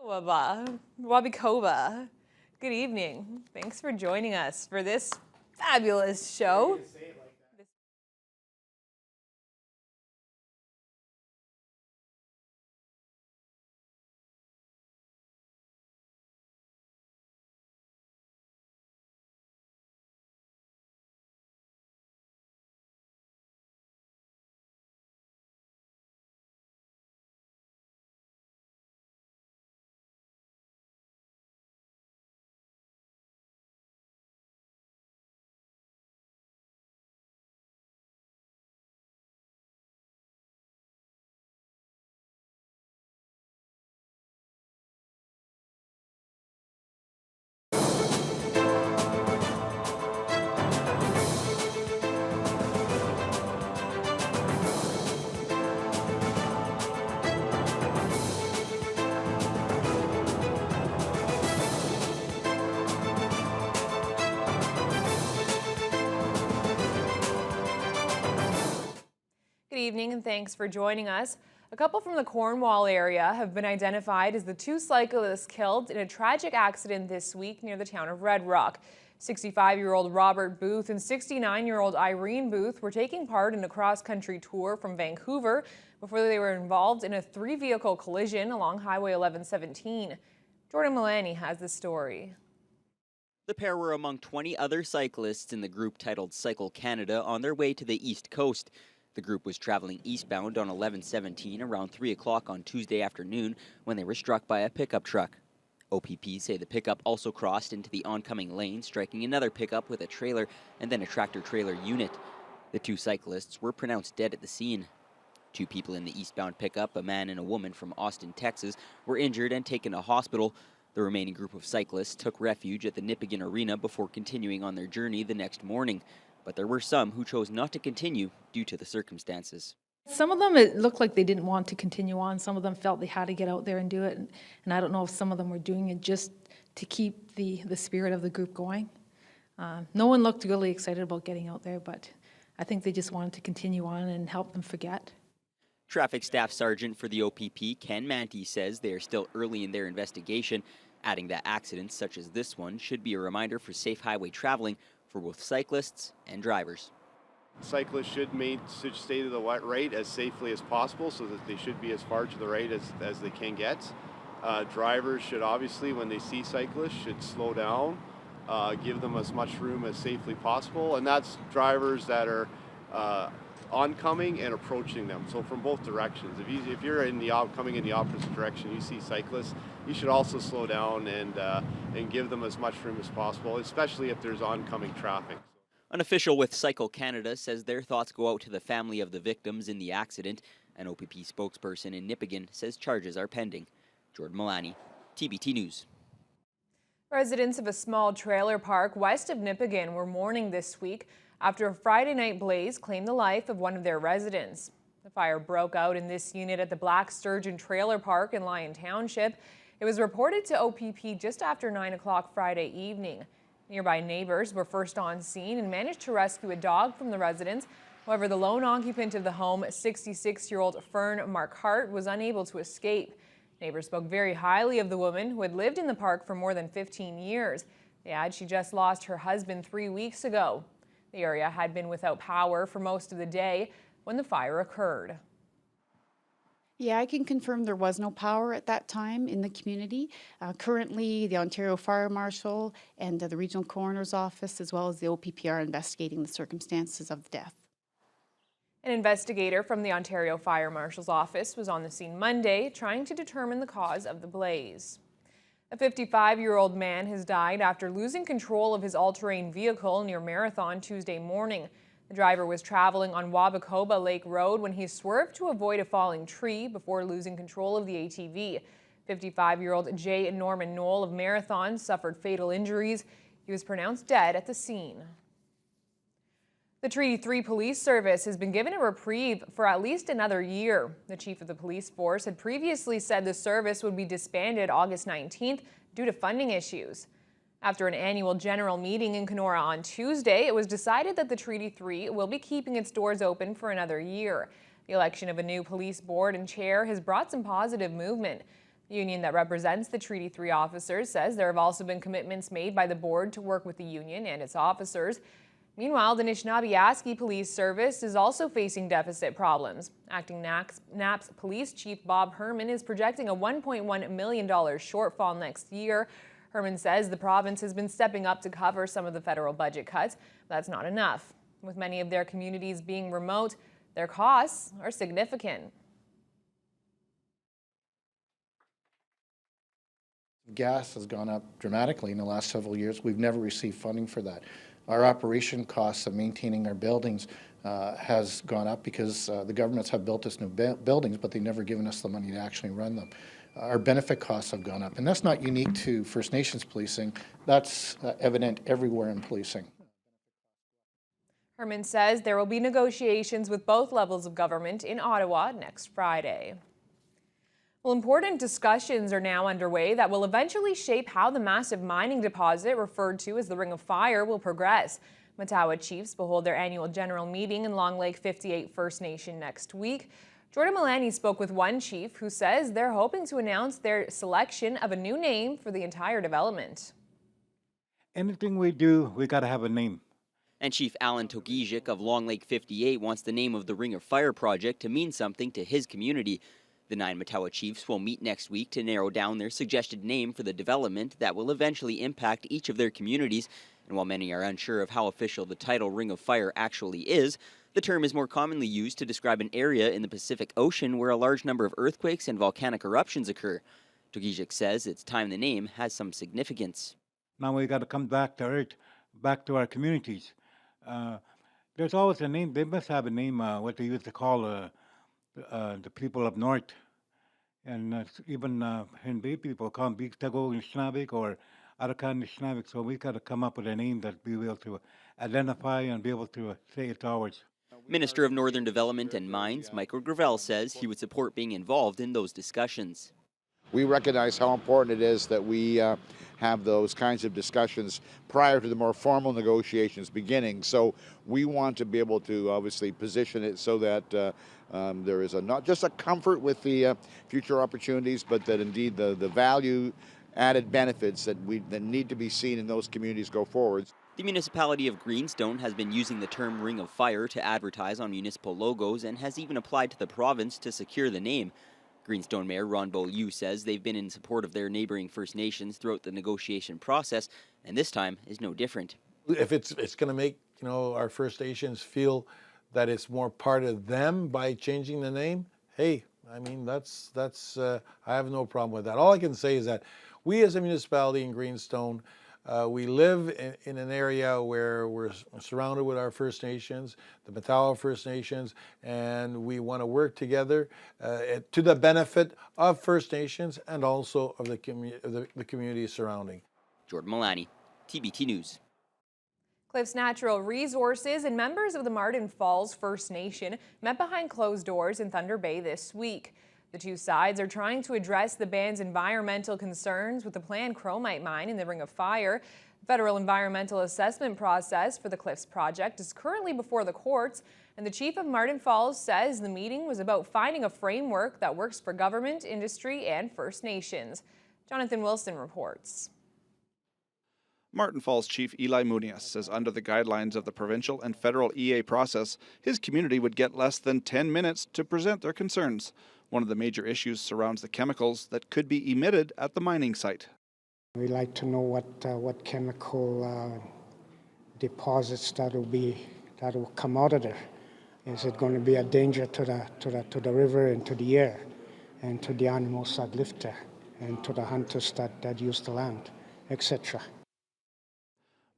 Wabikova. Good evening. Thanks for joining us for this fabulous show. Good evening and thanks for joining us. A couple from the Cornwall area have been identified as the two cyclists killed in a tragic accident this week near the town of Red Rock. 65-year-old Robert Booth and 69-year-old Irene Booth were taking part in a cross-country tour from Vancouver before they were involved in a three-vehicle collision along Highway 1117. Jordan Mullaney has the story. The pair were among 20 other cyclists in the group titled Cycle Canada on their way to the East Coast. The group was traveling eastbound on 1117 around 3 o'clock on Tuesday afternoon when they were struck by a pickup truck. OPP say the pickup also crossed into the oncoming lane, striking another pickup with a trailer and then a tractor-trailer unit. The two cyclists were pronounced dead at the scene. Two people in the eastbound pickup, a man and a woman from Austin, Texas, were injured and taken to hospital. The remaining group of cyclists took refuge at the Nipigon Arena before continuing on their journey the next morning. But there were some who chose not to continue due to the circumstances. Some of them, it looked like they didn't want to continue on. Some of them felt they had to get out there and do it. And I don't know if some of them were doing it just to keep the spirit of the group going. No one looked really excited about getting out there, but I think they just wanted to continue on and help them forget. Traffic Staff Sergeant for the OPP, Ken Manty, says they are still early in their investigation, adding that accidents such as this one should be a reminder for safe highway traveling for both cyclists and drivers. Cyclists should stay to the right as safely as possible, so that they should be as far to the right as they can get. Drivers should obviously, when they see cyclists, should slow down, give them as much room as safely possible, and that's drivers that are oncoming and approaching them, so from both directions. If you're coming in the opposite direction, you see cyclists, you should also slow down and give them as much room as possible, especially if there's oncoming traffic. An official with Cycle Canada says their thoughts go out to the family of the victims in the accident. An OPP spokesperson in Nipigon says charges are pending. Jordan Mullaney, TBT News. Residents of a small trailer park west of Nipigon were mourning this week after a Friday night blaze claimed the life of one of their residents. The fire broke out in this unit at the Black Sturgeon Trailer Park in Lyon Township. It was reported to OPP just after 9 o'clock Friday evening. Nearby neighbors were first on scene and managed to rescue a dog from the residence. However, the lone occupant of the home, 66-year-old Fern Marquardt, was unable to escape. Neighbors spoke very highly of the woman who had lived in the park for more than 15 years. They add she just lost her husband 3 weeks ago. The area had been without power for most of the day when the fire occurred. Yeah, I can confirm there was no power at that time in the community. Currently, the Ontario Fire Marshal and the Regional Coroner's Office, as well as the OPP, are investigating the circumstances of the death. An investigator from the Ontario Fire Marshal's office was on the scene Monday trying to determine the cause of the blaze. A 55-year-old man has died after losing control of his all-terrain vehicle near Marathon Tuesday morning. The driver was traveling on Wabikova Lake Road when he swerved to avoid a falling tree before losing control of the ATV. 55-year-old J. Norman Knoll of Marathon suffered fatal injuries. He was pronounced dead at the scene. The Treaty 3 Police Service has been given a reprieve for at least another year. The chief of the police force had previously said the service would be disbanded August 19th due to funding issues. After an annual general meeting in Kenora on Tuesday, it was decided that the Treaty 3 will be keeping its doors open for another year. The election of a new police board and chair has brought some positive movement. The union that represents the Treaty 3 officers says there have also been commitments made by the board to work with the union and its officers. Meanwhile, the Anishinaabe Police Service is also facing deficit problems. Acting NAP's Police Chief Bob Herman is projecting a $1.1 million shortfall next year. Herman says the province has been stepping up to cover some of the federal budget cuts, but that's not enough. With many of their communities being remote, their costs are significant. Gas has gone up dramatically in the last several years. We've never received funding for that. Our operation costs of maintaining our buildings has gone up because the governments have built us new buildings, but they've never given us the money to actually run them. Our benefit costs have gone up, and that's not unique to First Nations policing. That's evident everywhere in policing. Herman says there will be negotiations with both levels of government in Ottawa next Friday. Well, important discussions are now underway that will eventually shape how the massive mining deposit referred to as the Ring of Fire will progress. Matawa chiefs will hold their annual general meeting in Long Lake 58 First Nation next week. Jordan Mullaney spoke with one chief who says they're hoping to announce their selection of a new name for the entire development. Anything we do, we got to have a name. And Chief Alan Togijic of Long Lake 58 wants the name of the Ring of Fire project to mean something to his community. The 9 Matawa chiefs will meet next week to narrow down their suggested name for the development that will eventually impact each of their communities. And while many are unsure of how official the title Ring of Fire actually is, the term is more commonly used to describe an area in the Pacific Ocean where a large number of earthquakes and volcanic eruptions occur. Togijic says it's time the name has some significance. Now we got to come back to Earth, back to our communities. There's always a name. They must have a name, what they used to call the people up north. And even Hinbe people call them Bigtago Nishnabik or Arakan Nishnabik. So we got to come up with a name that we will be able to identify and be able to say it's ours. Minister of Northern Development and Mines, Michael Gravel, says he would support being involved in those discussions. We recognize how important it is that we have those kinds of discussions prior to the more formal negotiations beginning. So we want to be able to obviously position it so that there is not just a comfort with the future opportunities, but that indeed the value added benefits that need to be seen in those communities go forward. The municipality of Greenstone has been using the term Ring of Fire to advertise on municipal logos and has even applied to the province to secure the name. Greenstone Mayor Ron Beaulieu says they've been in support of their neighboring First Nations throughout the negotiation process, and this time is no different. If it's going to make our First Nations feel that it's more part of them by changing the name, hey, I mean that's I have no problem with that. All I can say is that we as a municipality in Greenstone, we live in an area where we're surrounded with our First Nations, the Matawa First Nations, and we want to work together to the benefit of First Nations and also of the community surrounding. Jordan Mullaney, TBT News. Cliffs Natural Resources and members of the Martin Falls First Nation met behind closed doors in Thunder Bay this week. The two sides are trying to address the band's environmental concerns with the planned chromite mine in the Ring of Fire. The federal environmental assessment process for the Cliffs project is currently before the courts, and the chief of Martin Falls says the meeting was about finding a framework that works for government, industry, and First Nations. Jonathan Wilson reports. Martin Falls Chief Eli Munias says under the guidelines of the provincial and federal EA process, his community would get less than 10 minutes to present their concerns. One of the major issues surrounds the chemicals that could be emitted at the mining site. We like to know what chemical deposits that will come out of there. Is it going to be a danger to the river and to the air, and to the animals that live there, and to the hunters that use the land, etc.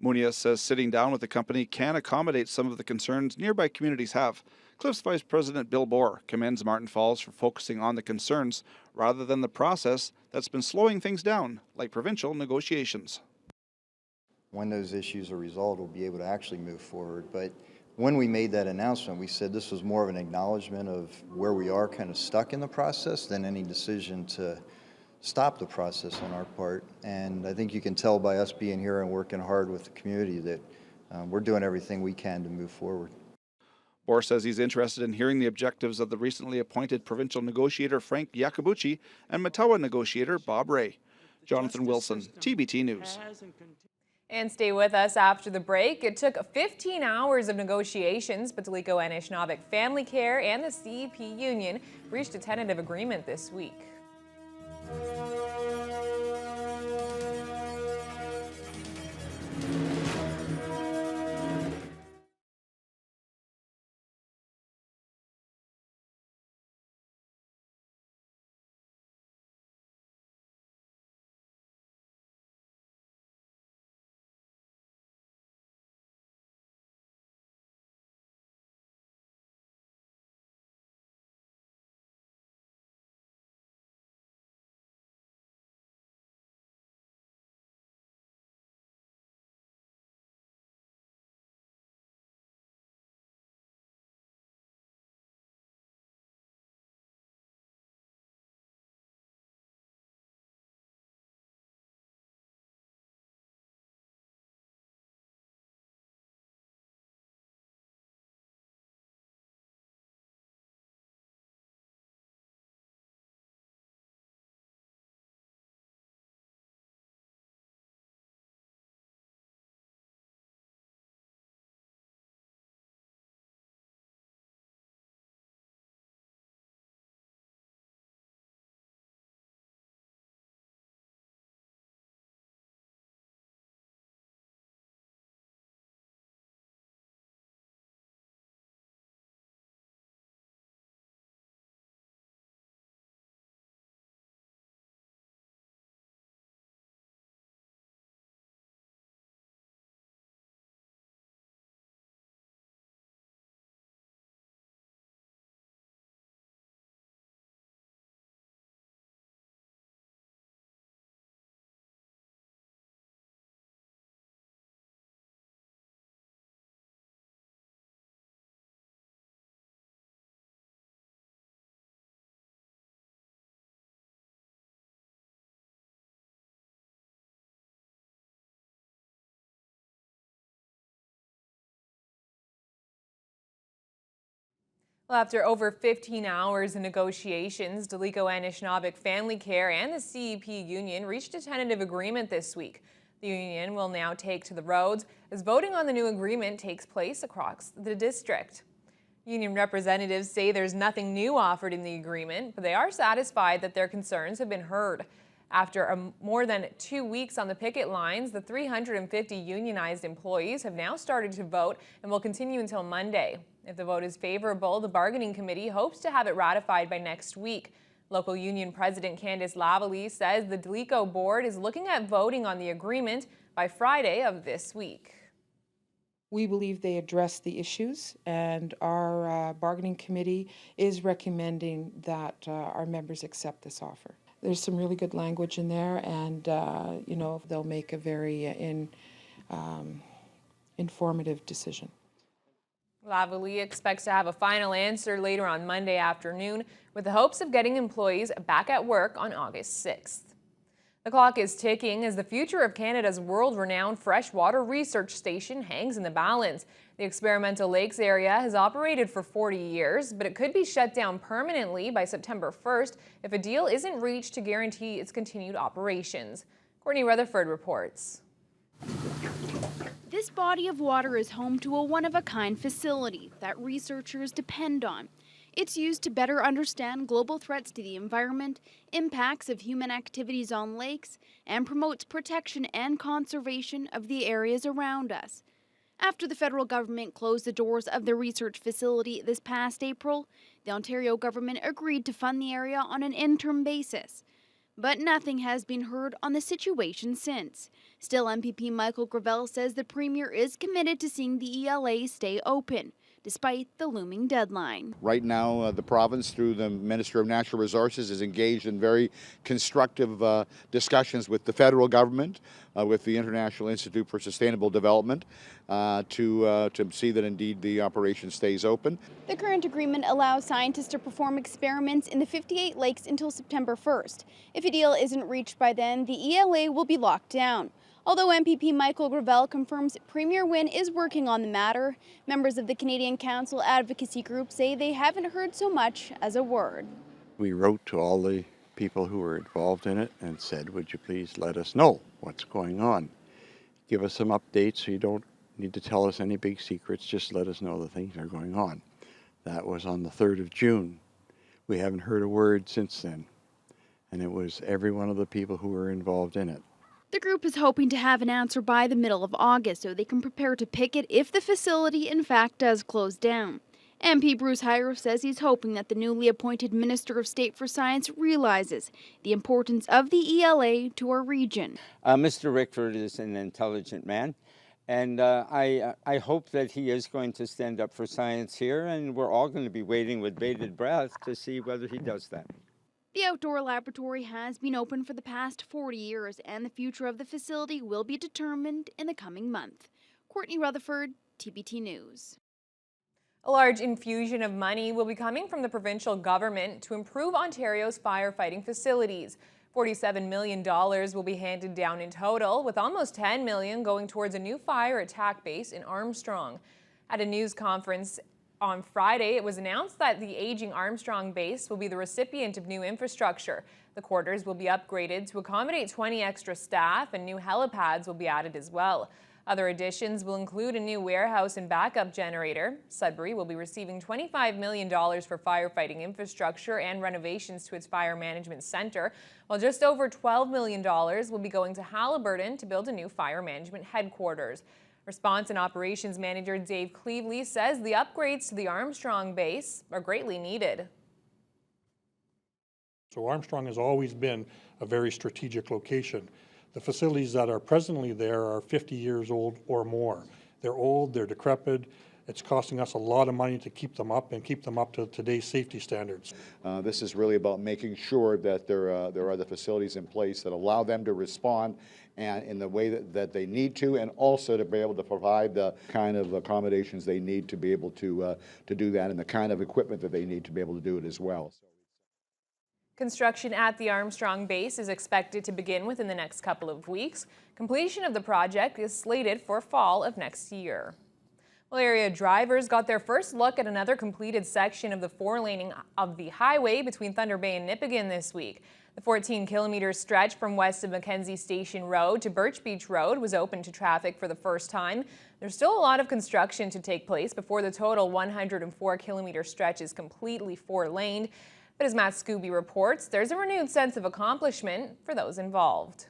Munias says sitting down with the company can accommodate some of the concerns nearby communities have. Cliffs Vice President Bill Bohr commends Martin Falls for focusing on the concerns rather than the process that's been slowing things down, like provincial negotiations. When those issues are resolved, we'll be able to actually move forward. But when we made that announcement, we said this was more of an acknowledgement of where we are kind of stuck in the process than any decision to stop the process on our part. And I think you can tell by us being here and working hard with the community that we're doing everything we can to move forward. Bohr says he's interested in hearing the objectives of the recently appointed provincial negotiator Frank Iacobucci and Matawa negotiator Bob Ray. Jonathan Wilson, TBT News. And stay with us after the break. It took 15 hours of negotiations, but Dalico Anishinaabeg Family Care and the CEP Union reached a tentative agreement this week. Well, after over 15 hours of negotiations, Dalico Anishinaabeg Family Care and the CEP Union reached a tentative agreement this week. The union will now take to the roads as voting on the new agreement takes place across the district. Union representatives say there's nothing new offered in the agreement, but they are satisfied that their concerns have been heard. After more than 2 weeks on the picket lines, the 350 unionized employees have now started to vote and will continue until Monday. If the vote is favorable, the bargaining committee hopes to have it ratified by next week. Local union president Candice Lavalley says the Dalico board is looking at voting on the agreement by Friday of this week. We believe they address the issues, and our bargaining committee is recommending that our members accept this offer. There's some really good language in there, and they'll make a very informative decision. Lavalley expects to have a final answer later on Monday afternoon, with the hopes of getting employees back at work on August 6th. The clock is ticking as the future of Canada's world-renowned freshwater research station hangs in the balance. The experimental lakes area has operated for 40 years, but it could be shut down permanently by September 1st if a deal isn't reached to guarantee its continued operations. Courtney Rutherford reports. This body of water is home to a one-of-a-kind facility that researchers depend on. It's used to better understand global threats to the environment, impacts of human activities on lakes, and promotes protection and conservation of the areas around us. After the federal government closed the doors of the research facility this past April, the Ontario government agreed to fund the area on an interim basis. But nothing has been heard on the situation since. Still, MPP Michael Gravel says the Premier is committed to seeing the ELA stay open, despite the looming deadline. Right now, the province, through the Minister of Natural Resources, is engaged in very constructive discussions with the federal government, with the International Institute for Sustainable Development, to see that indeed the operation stays open. The current agreement allows scientists to perform experiments in the 58 lakes until September 1st. If a deal isn't reached by then, the ELA will be locked down. Although MPP Michael Gravel confirms Premier Wynne is working on the matter, members of the Canadian Council Advocacy Group say they haven't heard so much as a word. We wrote to all the people who were involved in it and said, would you please let us know what's going on? Give us some updates so you don't need to tell us any big secrets, just let us know the things are going on. That was on the 3rd of June. We haven't heard a word since then. And it was every one of the people who were involved in it. The group is hoping to have an answer by the middle of August so they can prepare to picket if the facility in fact does close down. MP Bruce Hyro says he's hoping that the newly appointed Minister of State for Science realizes the importance of the ELA to our region. Mr. Rickford is an intelligent man, and I hope that he is going to stand up for science here, and we're all going to be waiting with bated breath to see whether he does that. The outdoor laboratory has been open for the past 40 years, and the future of the facility will be determined in the coming month. Courtney Rutherford, TBT News. A large infusion of money will be coming from the provincial government to improve Ontario's firefighting facilities. $47 million will be handed down in total, with almost $10 million going towards a new fire attack base in Armstrong. At a news conference on Friday, it was announced that the aging Armstrong base will be the recipient of new infrastructure. The quarters will be upgraded to accommodate 20 extra staff, and new helipads will be added as well. Other additions will include a new warehouse and backup generator. Sudbury will be receiving $25 million for firefighting infrastructure and renovations to its fire management center, while just over $12 million will be going to Haliburton to build a new fire management headquarters. Response and Operations Manager Dave Cleveley says the upgrades to the Armstrong base are greatly needed. So Armstrong has always been a very strategic location. The facilities that are presently there are 50 years old or more. They're old, they're decrepit. It's costing us a lot of money to keep them up and keep them up to today's safety standards. This is really about making sure that there are the facilities in place that allow them to respond and in the way that they need to, and also to be able to provide the kind of accommodations they need to be able to do that, and the kind of equipment that they need to be able to do it as well. Construction at the Armstrong base is expected to begin within the next couple of weeks. Completion of the project is slated for fall of next year. Well, area drivers got their first look at another completed section of the 4-laning of the highway between Thunder Bay and Nipigon this week. The 14-kilometer stretch from west of Mackenzie Station Road to Birch Beach Road was open to traffic for the first time. There's still a lot of construction to take place before the total 104-kilometer stretch is completely 4-laned. But as Matt Scooby reports, there's a renewed sense of accomplishment for those involved.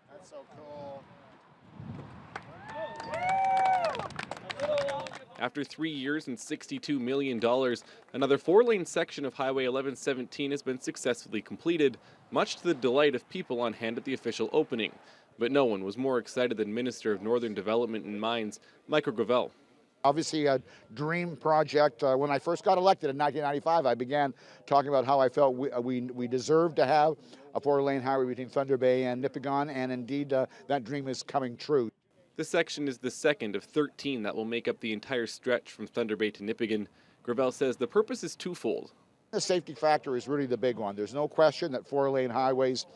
That's so cool. After 3 years and $62 million, another 4-lane section of Highway 1117 has been successfully completed, much to the delight of people on hand at the official opening. But no one was more excited than Minister of Northern Development and Mines, Michael Gravel. Obviously a dream project. When I first got elected in 1995, I began talking about how I felt we deserved to have a 4-lane highway between Thunder Bay and Nipigon, and indeed that dream is coming true. This section is the second of 13 that will make up the entire stretch from Thunder Bay to Nipigon. Gravel says the purpose is twofold. The safety factor is really the big one. There's no question that 4-lane highways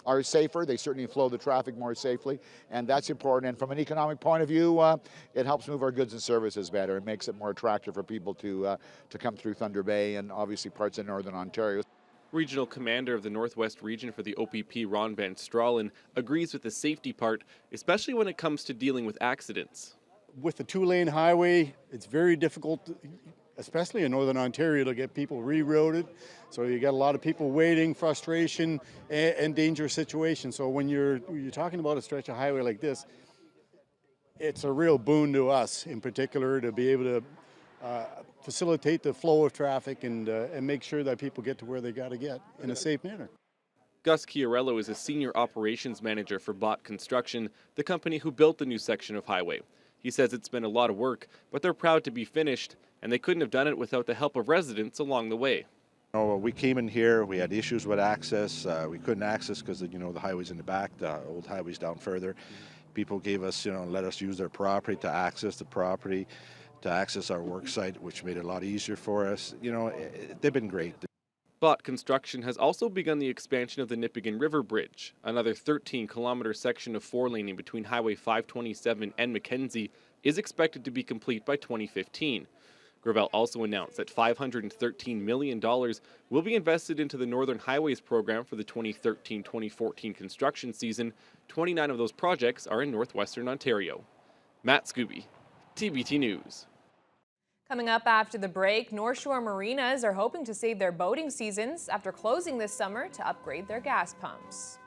are safer. They certainly flow the traffic more safely, and that's important. And from an economic point of view, it helps move our goods and services better. It makes it more attractive for people to come through Thunder Bay and obviously parts of Northern Ontario. Regional Commander of the Northwest Region for the OPP, Ron Van Stralen, agrees with the safety part, especially when it comes to dealing with accidents. With the 2-lane highway, it's very difficult, especially in Northern Ontario, to get people rerouted. So you got a lot of people waiting, frustration, and dangerous situations. So when you're talking about a stretch of highway like this, it's a real boon to us in particular to be able to facilitate the flow of traffic and make sure that people get to where they got to get in a safe manner. Gus Chiarello is a senior operations manager for Bott Construction, the company who built the new section of highway. He says it's been a lot of work, but they're proud to be finished, and they couldn't have done it without the help of residents along the way. We came in here, we had issues with access. We couldn't access because the highway's in the back, the old highway's down further. People gave us, let us use their property to access the property, to access our work site, which made it a lot easier for us. They've been great. But construction has also begun the expansion of the Nipigon River Bridge, another 13-kilometer section of four-laning between Highway 527 and Mackenzie is expected to be complete by 2015. Gravel also announced that $513 million will be invested into the Northern Highways program for the 2013-2014 construction season. 29 of those projects are in northwestern Ontario. Matt Scooby, TBT News. Coming up after the break, North Shore marinas are hoping to save their boating seasons after closing this summer to upgrade their gas pumps.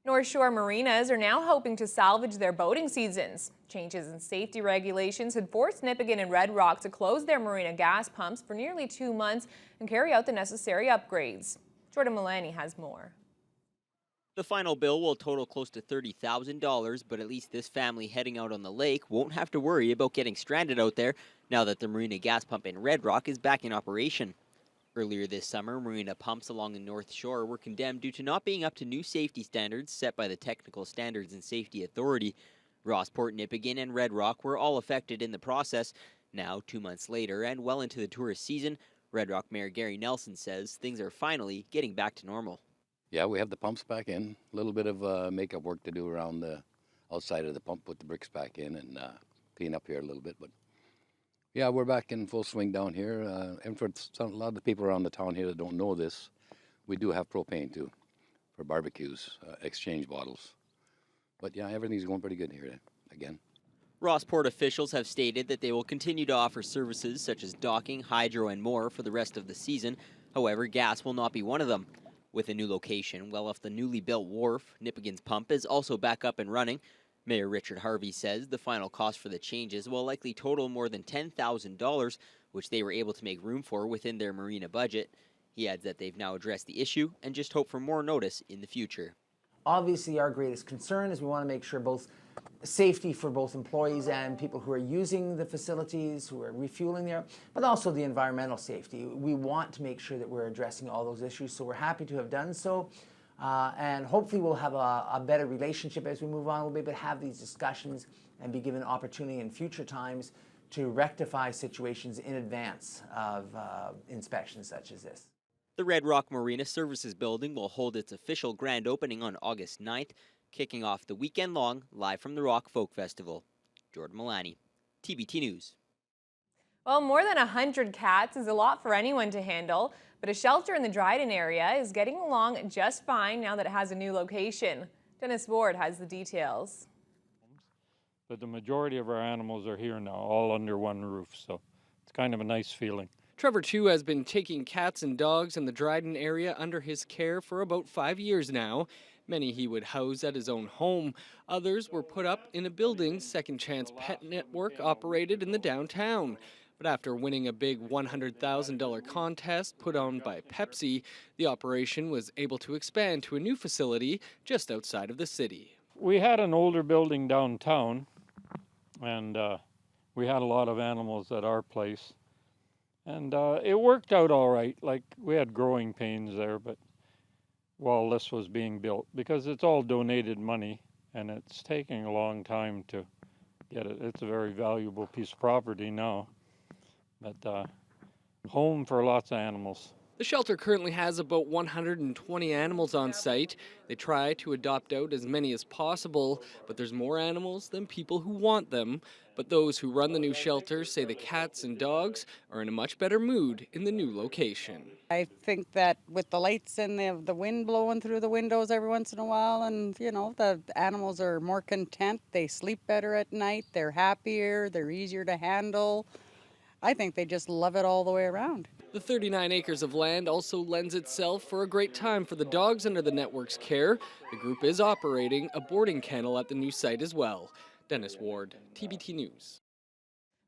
North Shore marinas are now hoping to salvage their boating seasons. Changes in safety regulations had forced Nipigon and Red Rock to close their marina gas pumps for nearly 2 months and carry out the necessary upgrades. Jordan Mullaney has more. The final bill will total close to $30,000, but at least this family heading out on the lake won't have to worry about getting stranded out there now that the marina gas pump in Red Rock is back in operation. Earlier this summer, marina pumps along the North Shore were condemned due to not being up to new safety standards set by the Technical Standards and Safety Authority. Rossport, Nipigon, and Red Rock were all affected in the process. Now, 2 months later, and well into the tourist season, Red Rock Mayor Gary Nelson says things are finally getting back to normal. Yeah, we have the pumps back in. A little bit of makeup work to do around the outside of the pump, put the bricks back in and clean up here a little bit. But yeah, we're back in full swing down here. And for a lot of the people around the town here that don't know this, we do have propane too for barbecues, exchange bottles. But yeah, everything's going pretty good here again. Rossport officials have stated that they will continue to offer services such as docking, hydro, and more for the rest of the season. However, gas will not be one of them. With a new location well off the newly built wharf, Nipigon's pump is also back up and running. Mayor Richard Harvey says the final cost for the changes will likely total more than $10,000, which they were able to make room for within their marina budget. He adds that they've now addressed the issue and just hope for more notice in the future. Obviously, our greatest concern is we want to make sure both safety for both employees and people who are using the facilities, who are refueling there, but also the environmental safety. We want to make sure that we're addressing all those issues, so we're happy to have done so. And hopefully we'll have a better relationship as we move on. We'll be able to have these discussions and be given opportunity in future times to rectify situations in advance of inspections such as this. The Red Rock Marina Services Building will hold its official grand opening on August 9th, kicking off the weekend-long Live from the Rock Folk Festival. Jordan Mullaney, TBT News. Well, more than 100 cats is a lot for anyone to handle, but a shelter in the Dryden area is getting along just fine now that it has a new location. Dennis Ward has the details. But the majority of our animals are here now, all under one roof, so it's kind of a nice feeling. Trevor, too, has been taking cats and dogs in the Dryden area under his care for about 5 years now. Many he would house at his own home. Others were put up in a building Second Chance Pet Network operated in the downtown. But after winning a big $100,000 contest put on by Pepsi, the operation was able to expand to a new facility just outside of the city. We had an older building downtown, and we had a lot of animals at our place. And it worked out all right. Like, we had growing pains there, but while this was being built, because it's all donated money, and it's taking a long time to get it. It's a very valuable piece of property now, but home for lots of animals. The shelter currently has about 120 animals on site. They try to adopt out as many as possible, but there's more animals than people who want them. But those who run the new shelter say the cats and dogs are in a much better mood in the new location. I think that with the lights and the wind blowing through the windows every once in a while, and the animals are more content, they sleep better at night, they're happier, they're easier to handle. I think they just love it all the way around. The 39 acres of land also lends itself for a great time for the dogs under the network's care. The group is operating a boarding kennel at the new site as well. Dennis Ward, TBT News.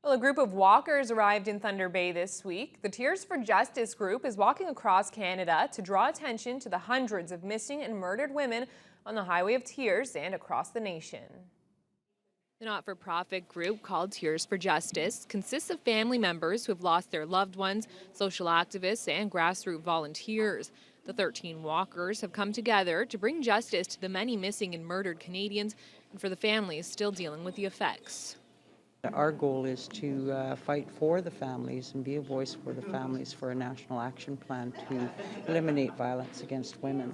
Well, a group of walkers arrived in Thunder Bay this week. The Tears for Justice group is walking across Canada to draw attention to the hundreds of missing and murdered women on the Highway of Tears and across the nation. The not-for-profit group called Tears for Justice consists of family members who have lost their loved ones, social activists, and grassroots volunteers. The 13 walkers have come together to bring justice to the many missing and murdered Canadians and for the families still dealing with the effects. Our goal is to fight for the families and be a voice for the families for a national action plan to eliminate violence against women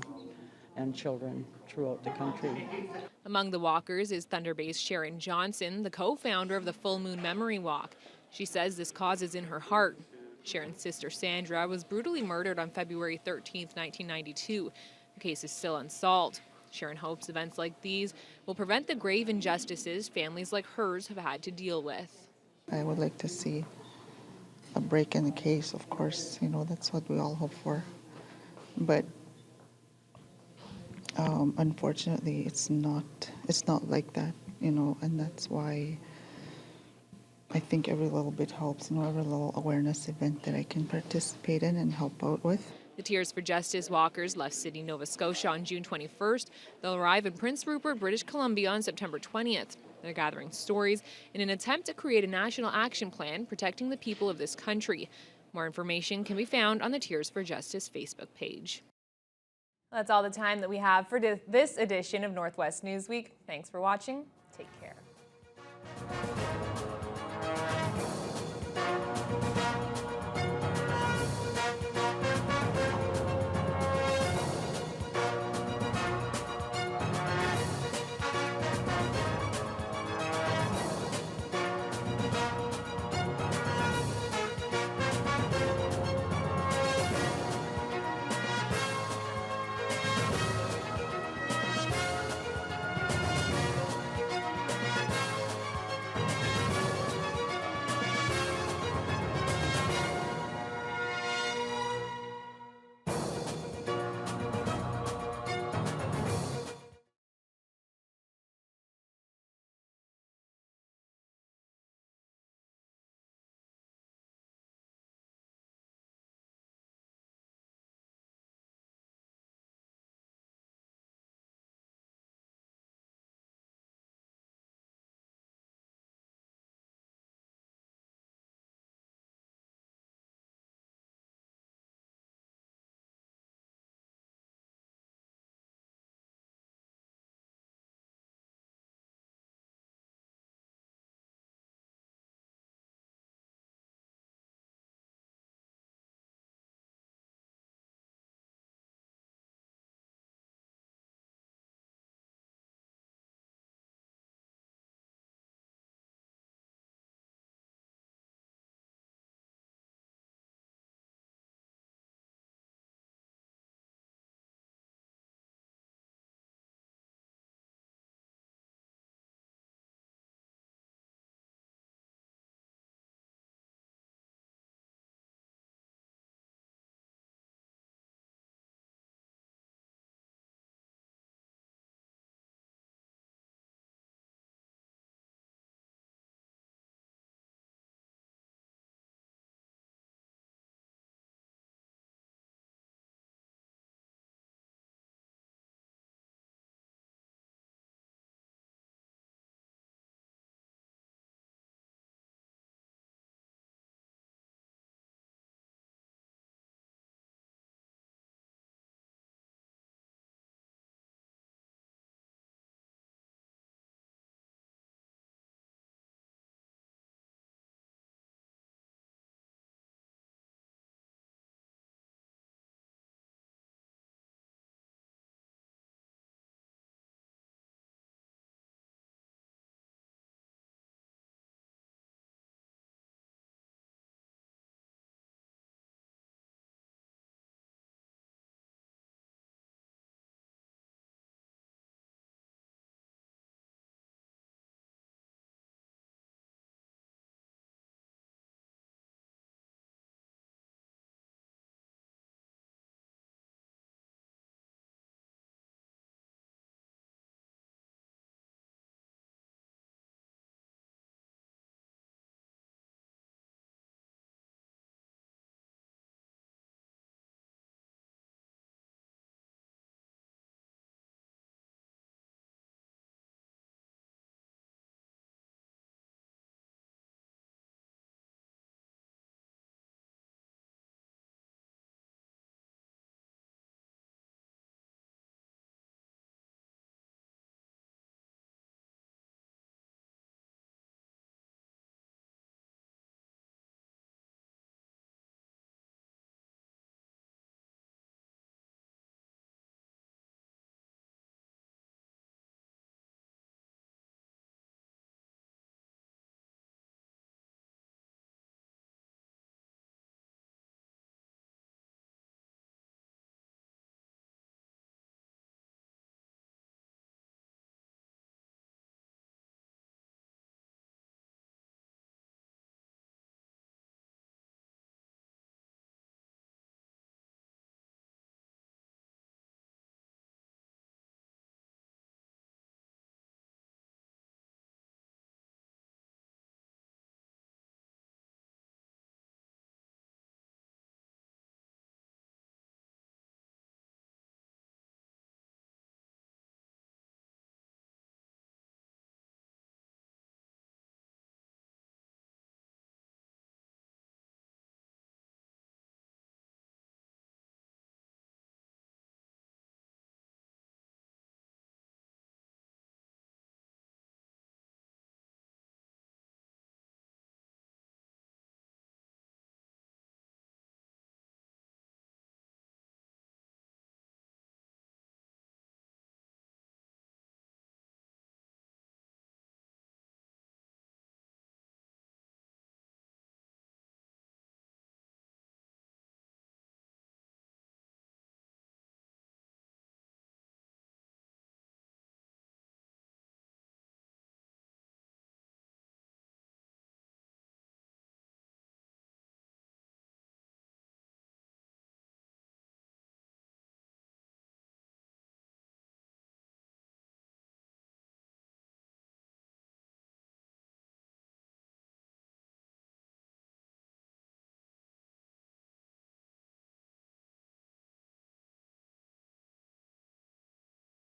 and children throughout the country. Among the walkers is Thunder Bay's Sharon Johnson, the co-founder of the Full Moon Memory Walk. She says this cause is in her heart. Sharon's sister Sandra was brutally murdered on February 13, 1992. The case is still unsolved. Sharon hopes events like these will prevent the grave injustices families like hers have had to deal with. I would like to see a break in the case, of course, that's what we all hope for. But unfortunately, it's not like that, and that's why I think every little bit helps, every little awareness event that I can participate in and help out with. The Tears for Justice walkers left Sydney, Nova Scotia on June 21st. They'll arrive in Prince Rupert, British Columbia on September 20th. They're gathering stories in an attempt to create a national action plan protecting the people of this country. More information can be found on the Tears for Justice Facebook page. That's all the time that we have for this edition of Northwest Newsweek. Thanks for watching. Take care.